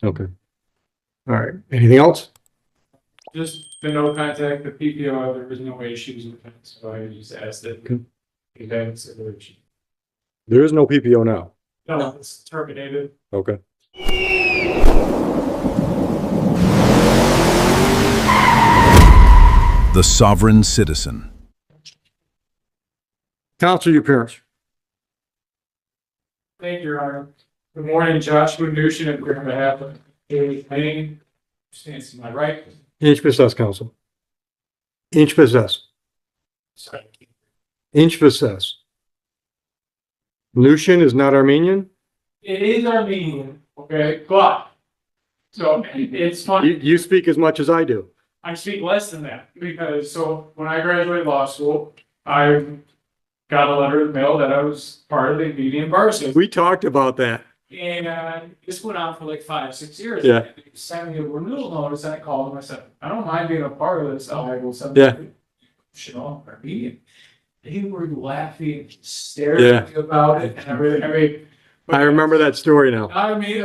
Okay. All right. Anything else? Just the no contact, the PPO, there was no issues with it, so I just asked that. Okay. Events or. There is no PPO now. No, it's terminated. Okay. The sovereign citizen. Counsel, your appearance. Thank you, Your Honor. Good morning, Joshua Nushin, on behalf of 𝘾𝙤𝙥𝙮𝙧, stands to my right. Inch possess, counsel. Inch possess. Sorry. Inch possess. Lushin is not Armenian? It is Armenian, okay, but, so it's funny. You speak as much as I do. I speak less than that, because, so, when I graduated law school, I got a letter in the mail that I was part of the Armenian bar association. We talked about that. And this went on for like 5-6 years. Yeah. And they sent me a renewal notice, and I called them. I said, I don't mind being a part of this. I will send Yeah. shit off Armenian. They were laughing, staring at me about it, and everything. I mean, I remember that story now. I mean,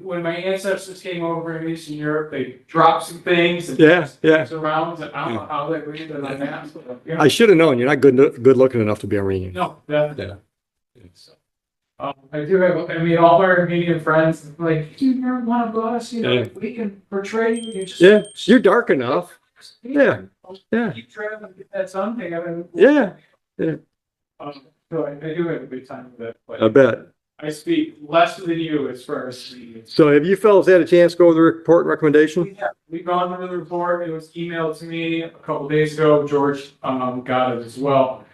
when my ancestors came over in Eastern Europe, they dropped some things. And Yeah, yeah. things around. And I don't know how they read it on that. So, you know, I should have known. You're not good looking enough to be Armenian. no, definitely. Yeah. So, I do have, I mean, all my Armenian friends, like, do you never want to go us? You know, Yeah. we can portray you. You just, Yeah, you're dark enough. Yeah. Yeah. Keep trying to get that something. I mean, Yeah. Yeah. So I do have a good time with it. But I bet. I speak less than you as far as the. So have you fellas had a chance to go over the report and recommendation? We've gone through the report. It was emailed to me a couple days ago. George got it as well.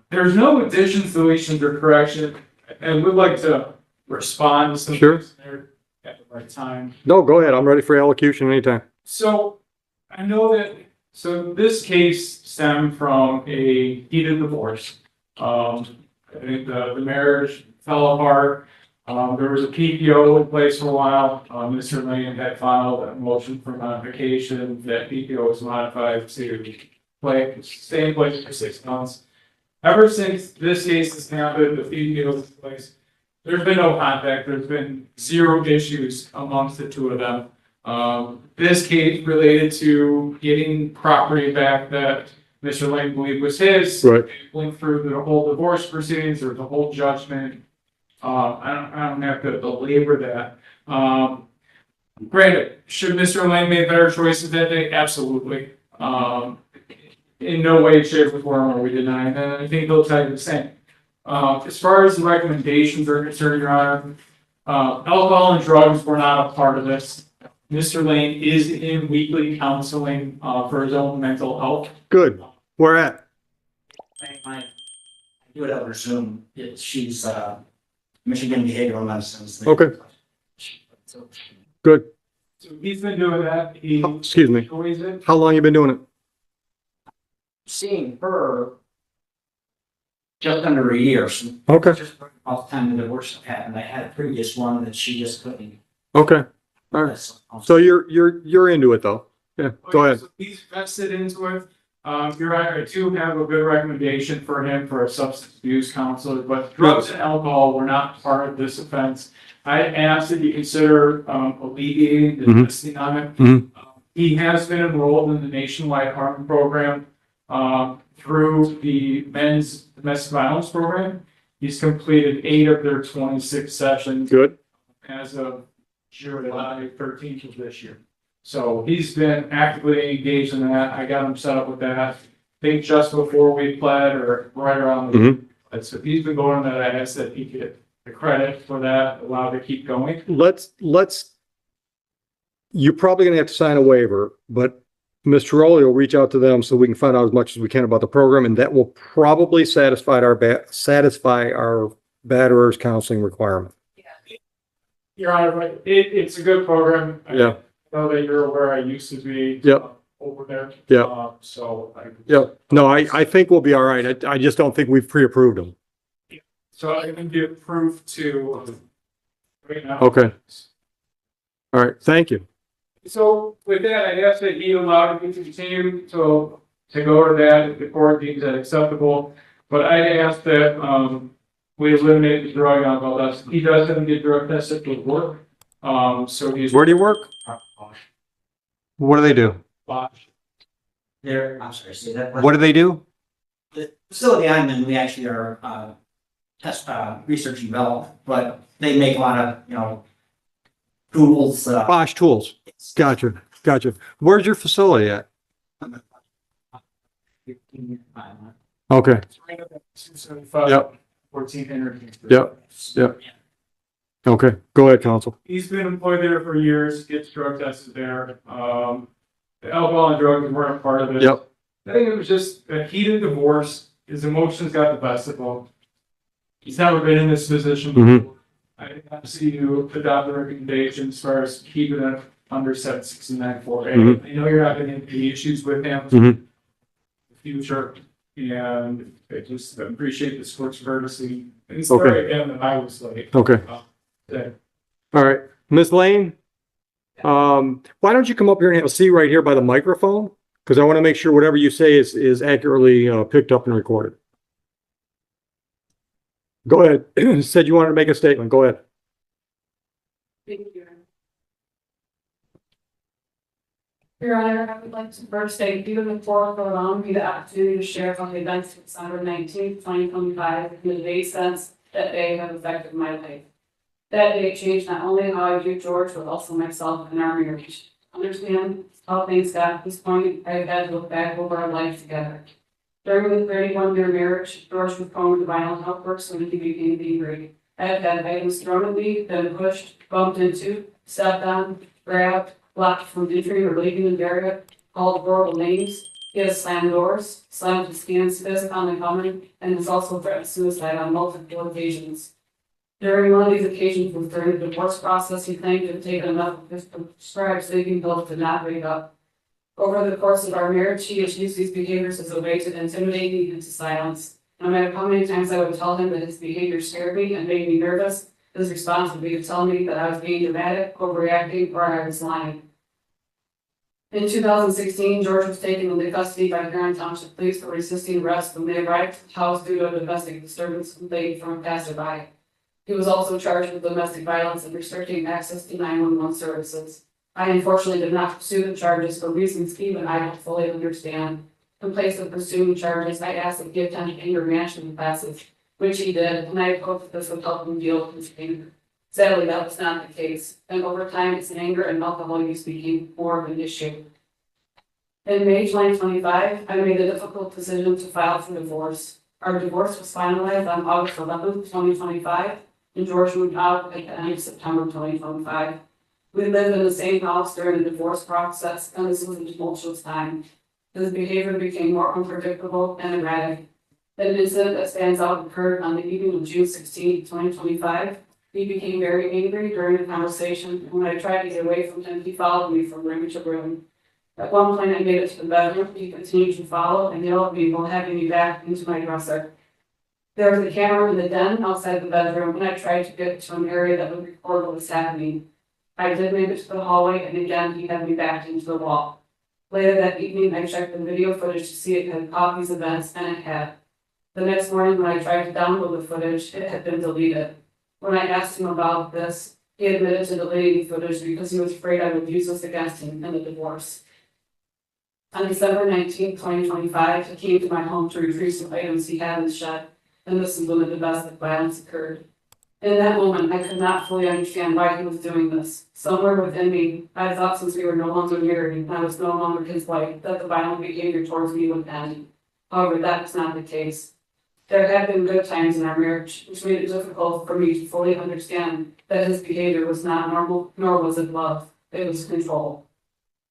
There's no additions, deletions, or correction, and we'd like to respond to some Sure. things there at the right time. No, go ahead. I'm ready for elocution anytime. So I know that, so this case stemmed from a heated divorce. I think the marriage fell apart. There was a PPO in place for a while. Mr. Lane had filed a motion for modification. That PPO was modified to stay in place for 6 months. Ever since this case has happened, the PPO is in place. There's been no contact. There's been 0 issues amongst the two of them. This case related to getting property back that Mr. Lane believed was his. Right. Went through the whole divorce proceedings, or the whole judgment. I don't have to belabor that. Granted, should Mr. Lane made better choices that day? Absolutely. In no way, shape, or form are we denying that. I think those guys are the same. As far as the recommendations are concerned, Your Honor, alcohol and drugs were not a part of this. Mr. Lane is in weekly counseling for his own mental health. Good. Where at? I do it over Zoom. She's Michigan Behavioral Medicine. Okay. Good. So he's been doing that. He Excuse me. enjoys it. How long you been doing it? Seeing her just under a year. So Okay. just off the time the divorce happened. I had a previous one that she just couldn't. Okay. All right. So you're into it though. Yeah. Go ahead. So he's vested into it. You're right. I do have a good recommendation for him for a substance abuse counselor, but drugs and alcohol were not part of this offense. I asked that you consider alleviating the Mhm. testing on it. Mhm. He has been enrolled in the nationwide harm program through the men's domestic violence program. He's completed 8 of their 26 sessions Good. as of July 13th of this year. So he's been actively engaged in that. I got him set up with that. I think just before we pled, or right around the. Mhm. So he's been going on that. I asked that he get the credit for that, allowed to keep going. Let's. You're probably gonna have to sign a waiver, but Mr. Rowley will reach out to them so we can find out as much as we can about the program, and that will probably satisfy our batterers counseling requirement. Your Honor, it's a good program. Yeah. I know that you're aware I used to be. Yep. Over there. Yep. So. Yep. No, I think we'll be all right. I just don't think we've pre-approved them. So I can get approved to. Right now. Okay. All right. Thank you. So with that, I asked that he allowed me to continue to go to that if the court deems that acceptable. But I asked that we eliminate the drug and alcohol test. He doesn't get drug tested for work. So he's. Where do you work? What do they do? I'm sorry, say that. What do they do? The facility I'm in, we actually are, test, research and development, but they make a lot of, tools, Bosch Tools. Gotcha, gotcha. Where's your facility at? Okay, 275. Yep. 14 energy. Yep. Yep. Okay, go ahead, counsel. He's been employed there for years, gets drug tested there. The alcohol and drugs weren't a part of it. Yep. I think it was just a heated divorce. His emotions got the best of him. He's never been in this position before. I didn't have to see you adopt the recommendation as far as keeping it under 769-4A. I know you're having any issues with him in the future, and I just appreciate the court's courtesy. And sorry again that I was late. Okay. Today. All right, Ms. Lane, why don't you come up here and have a seat right here by the microphone? Because I want to make sure whatever you say is accurately picked up and recorded. Go ahead. Said you wanted to make a statement. Go ahead. Thank you. Your Honor, I would like to first thank you and the court for allowing me the opportunity to share on the events of December 19th, 2025, and the day since that day have affected my life. That day changed not only how I view George, but also myself and our marriage. Understand how things got to this point, I have had to look back over our life together. During the 31-year marriage, George was prone to violent outbursts when he became angry. I have had items thrown at me, then pushed, bumped into, stepped on, grabbed, blocked from entering or leaving the area, called horrible names. He has slammed doors, slammed his hands fist on the helmet, and has also threatened suicide on multiple occasions. During one of these occasions was during the divorce process, he claimed to have taken enough of his prescribed sleeping pills to not wake up. Over the course of our marriage, he has used these behaviors as a way to intimidate me into silence. No matter how many times I would tell him that his behavior scared me and made me nervous, his response would be to tell me that I was being dramatic, overreacting, or I was lying. In 2016, George was taken into custody by Huron Township Police for resisting arrest when they arrived at the house due to a domestic disturbance complaint from a passerby. He was also charged with domestic violence and restricting access to 911 services. I unfortunately did not pursue the charges for reasons even I don't fully understand. In place of pursuing charges, I asked him to attend anger management classes, which he did, and I hoped that this would help him deal with his anger. Sadly, that was not the case, and over time, his anger and alcohol use became more of an issue. In May 2025, I made the difficult decision to file for divorce. Our divorce was finalized on August 11, 2025, and George moved out at the end of September 2025. We lived in the same house during the divorce process, and this was a tumultuous time. His behavior became more unpredictable and erratic. An incident that stands out occurred on the evening of June 16, 2025. He became very angry during the conversation, and when I tried to get away from him, he followed me from room to room. At one point, I made it to the bedroom. He continued to follow and yell at me while having me back into my dresser. There was a camera in the den outside the bedroom, and I tried to get to an area that would record what was happening. I did make it to the hallway, and again, he had me backed into the wall. Later that evening, I checked the video footage to see if it had caught these events, and it had. The next morning, when I tried to download the footage, it had been deleted. When I asked him about this, he admitted to deleting the footage because he was afraid I would use this against him in the divorce. On December 19, 2025, he came to my home to retrieve some items he had in the shed, and this is when the domestic violence occurred. In that moment, I could not fully understand why he was doing this. Somewhere within me, I thought since we were no longer married and I was no longer his wife, that the violent behavior towards me would end. However, that was not the case. There had been good times in our marriage, which made it difficult for me to fully understand that his behavior was not normal, nor was it love. It was control.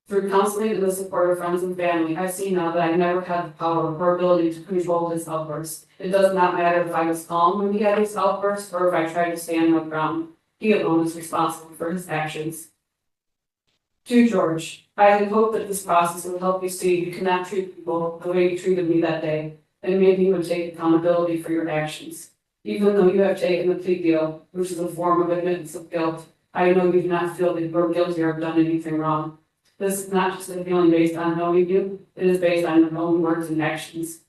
Through counseling and the support of friends and family, I see now that I never had the power or ability to control his outbursts. It does not matter if I was calm when he had his outbursts or if I tried to stand my ground. He alone is responsible for his actions. To George, I had hoped that this process would help you see you cannot treat people the way you treated me that day, and maybe you would take accountability for your actions. Even though you have taken the plea deal, which is a form of admittance of guilt, I know you do not feel that you are guilty or have done anything wrong. This is not just a feeling based on knowing you, it is based on your own words and actions.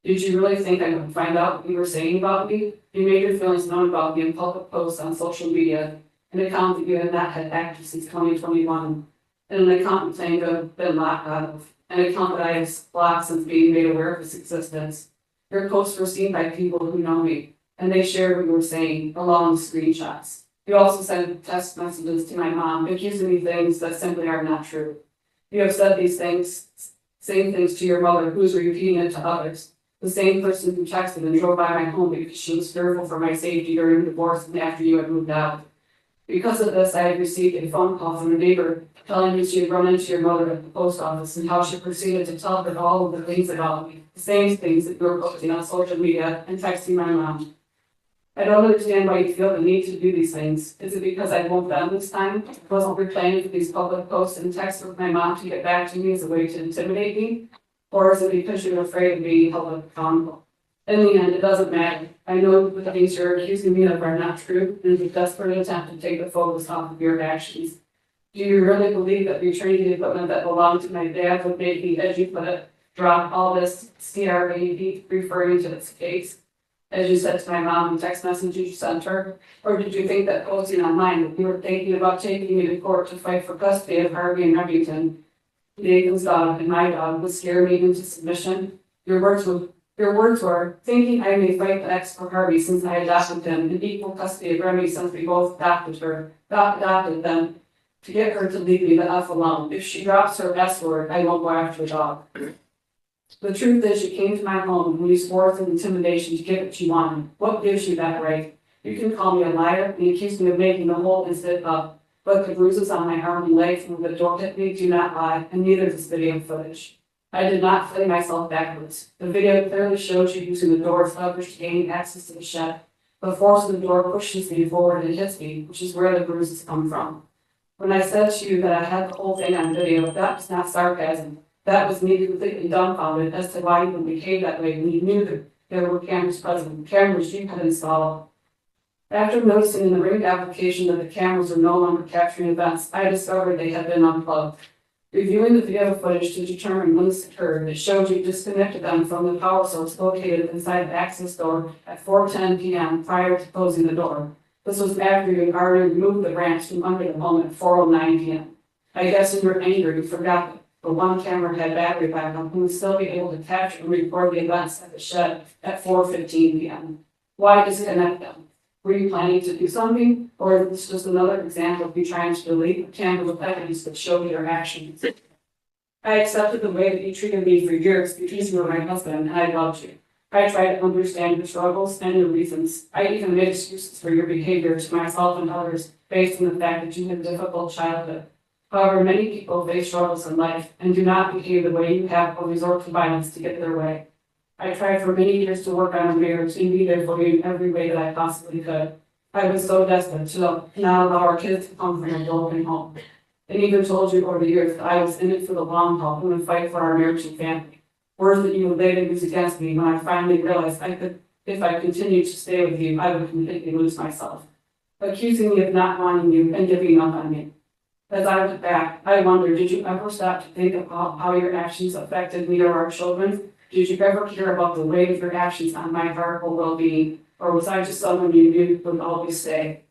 Did you really think I would find out what you were saying about me? You made your feelings known about me in public posts on social media. an account that you have not had active since 2021, and an account you claim to have been locked out of, an account that I have blocked since being made aware of its existence. Your posts were seen by people who know me, and they shared what you were saying, along with screenshots. You also sent text messages to my mom, accusing me things that simply are not true. You have said these things, same things to your mother, who is repeating it to others. The same person who texted and drove by my home because she was fearful for my safety during the divorce and after you had moved out. Because of this, I had received a phone call from a neighbor telling me she had run into your mother at the post office and how she proceeded to tell her all of the things about me, the same things that you were posting on social media and texting my mom. I don't understand why you feel the need to do these things. Is it because I won't them this time? Wasn't replying to these public posts and texts with my mom to get back to me as a way to intimidate me? Or is it because you're afraid of being held accountable? In the end, it doesn't matter. I know the things you're accusing me of are not true, and it's a desperate attempt to take the focus off of your actions. Do you really believe that returning the equipment that belonged to my dad would make me, as you put it, drop all this CRAD referring to this case? As you said to my mom in text messages you sent her? Or did you think that posting online that you were thinking about taking me to court to fight for custody of Harvey and Remington, Nathan's dog and my dog, would scare me into submission? Your words were, thinking I may fight the ex for Harvey since I adopted him, and equal custody of Remy since we both adopted them, to get her to leave me the F alone. If she drops her S word, I won't go after the dog. The truth is, you came to my home and used force and intimidation to get what you wanted. What gives you that right? You can call me a liar and accuse me of making the whole incident up, but the bruises on my arm and leg from the door hit me do not lie, and neither does video footage. I did not fling myself backwards. The video clearly shows you using the door as leverage to gain access to the shed. The force of the door pushes me forward and hits me, which is where the bruises come from. When I said to you that I had the whole thing on video, that was not sarcasm. That was me completely dumbfounded as to why you would behave that way when you knew that there were cameras present, cameras you had installed. After noticing in the ring application that the cameras were no longer capturing events, I discovered they had been unplugged. Reviewing the video footage to determine when this occurred, it showed you disconnected them from the power source located inside the access door at 4:10 p.m. prior to closing the door. This was after you had already removed the branch from under the home at 4:09 p.m. I guess in your anger you forgot that the one camera had battery backup and would still be able to capture and record the events at the shed at 4:15 p.m. Why disconnect them? Were you planning to do something, or is this just another example of you trying to delete a camera with evidence that showed your actions? I accepted the way that you treated me for years because you were my husband and I loved you. I tried to understand your struggles and your reasons. I even made excuses for your behavior to myself and others based on the fact that you had a difficult childhood. However, many people face struggles in life and do not behave the way you have or resort to violence to get their way. I tried for many years to work on a marriage and be there for you in every way that I possibly could. I was so desperate to now allow our kids to come from a broken home. And even told you over the years that I was in it for the long haul and would fight for our marriage and family. Words that you would later use against me when I finally realized if I continued to stay with you, I would completely lose myself. Accusing me of not wanting you and giving up on me. As I look back, I wonder, did you ever stop to think about how your actions affected me or our children? Did you ever care about the weight of your actions on my heart or well-being? Or was I just someone you knew would always stay?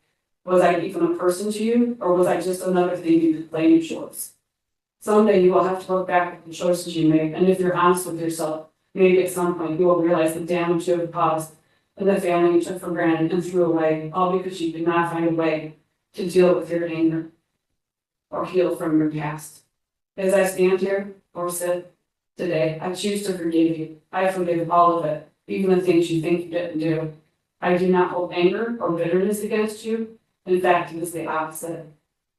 Was I even a person to you? Or was I just another thing you could play in choice? Someday you will have to look back at the choices you made, and if you're honest with yourself, maybe at some point you will realize the damage you have caused and the family you took for granted and threw away, all because you did not find a way to deal with your anger or heal from your past. As I stand here or sit today, I choose to forgive you. I forgive all of it, even the things you think you didn't do. I do not hold anger or bitterness against you. In fact, it is the opposite.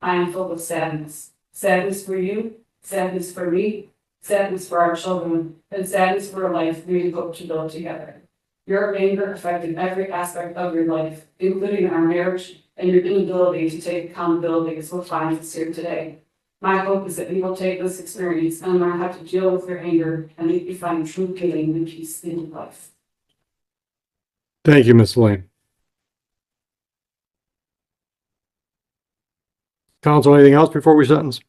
I am filled with sadness. Sadness for you, sadness for me, sadness for our children, and sadness for a life we hope to build together. Your anger affected every aspect of your life, including our marriage, and your inability to take accountability is what finds us here today. My hope is that you will take this experience and learn how to deal with your anger and that you find true healing and peace in your life. Thank you, Ms. Lane. Counsel, anything else before we sentence?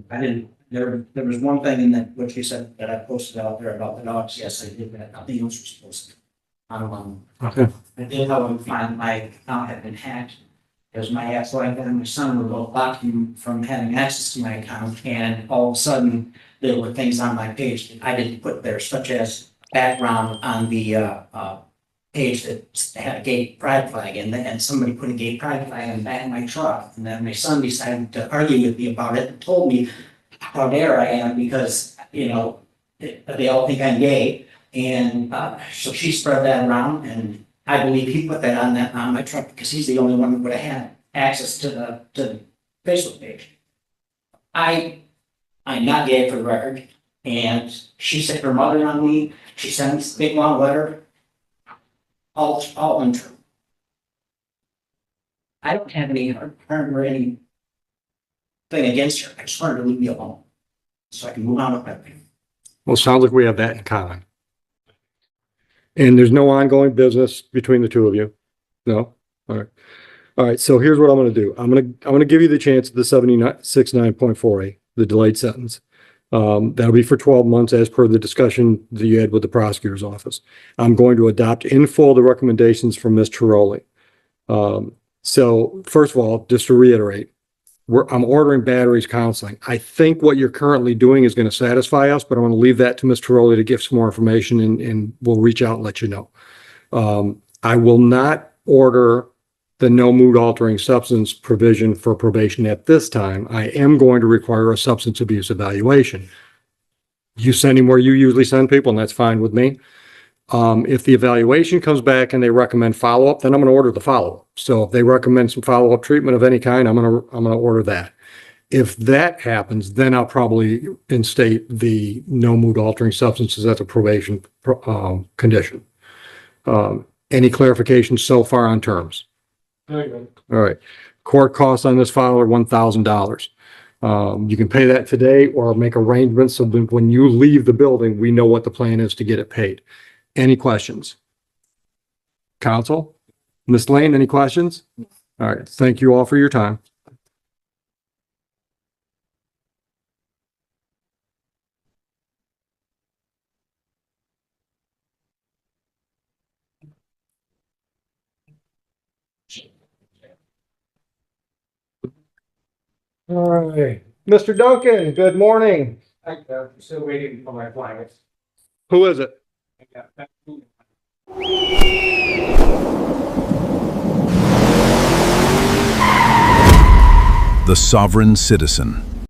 I didn't, there was one thing in that, what you said that I posted out there about the dogs. Yes, I did that. Nothing else was posted. Okay. I did, however, find my account had been hacked. Because my ex-wife and my son were both blocking from having access to my account, and all of a sudden, there were things on my page that I didn't put there, such as background on the page that had a gay pride flag, and somebody put a gay pride flag on the back of my truck. And then my son decided to argue with me about it and told me how dare I am because, you know, they all think I'm gay. And so she spread that around, and I believe he put that on my truck because he's the only one who would have had access to the Facebook page. I'm not gay for the record, and she sent her mother on me. She sent this big long letter, all untrue. I don't have any harm or anything against her. I just wanted her to leave me alone so I can move on with my life. Well, it sounds like we have that in common. And there's no ongoing business between the two of you? No? All right. All right, so here's what I'm gonna do. I'm gonna give you the chance of the 7969.4A, the delayed sentence. That'll be for 12 months as per the discussion that you had with the prosecutor's office. I'm going to adopt in full the recommendations from Ms. 𝘾𝙤𝙥𝙮𝙧𝙞𝙜. So first of all, just to reiterate, I'm ordering batteries counseling. I think what you're currently doing is going to satisfy us, but I'm going to leave that to Ms. 𝘾𝙤𝙥𝙀 to give some more information and we'll reach out and let you know. I will not order the no mood altering substance provision for probation at this time. I am going to require a substance abuse evaluation. You send him where you usually send people, and that's fine with me. If the evaluation comes back and they recommend follow-up, then I'm going to order the follow-up. So if they recommend some follow-up treatment of any kind, I'm going to order that. If that happens, then I'll probably instate the no mood altering substances as a probation condition. Any clarification so far on terms? Very good. All right. Court costs on this file are $1,000. You can pay that today or make arrangements so that when you leave the building, we know what the plan is to get it paid. Any questions? Counsel? Ms. Lane, any questions? All right. Thank you all for your time. All right. Mr. Duncan, good morning. I'm still waiting for my flags. Who is it? The Sovereign Citizen.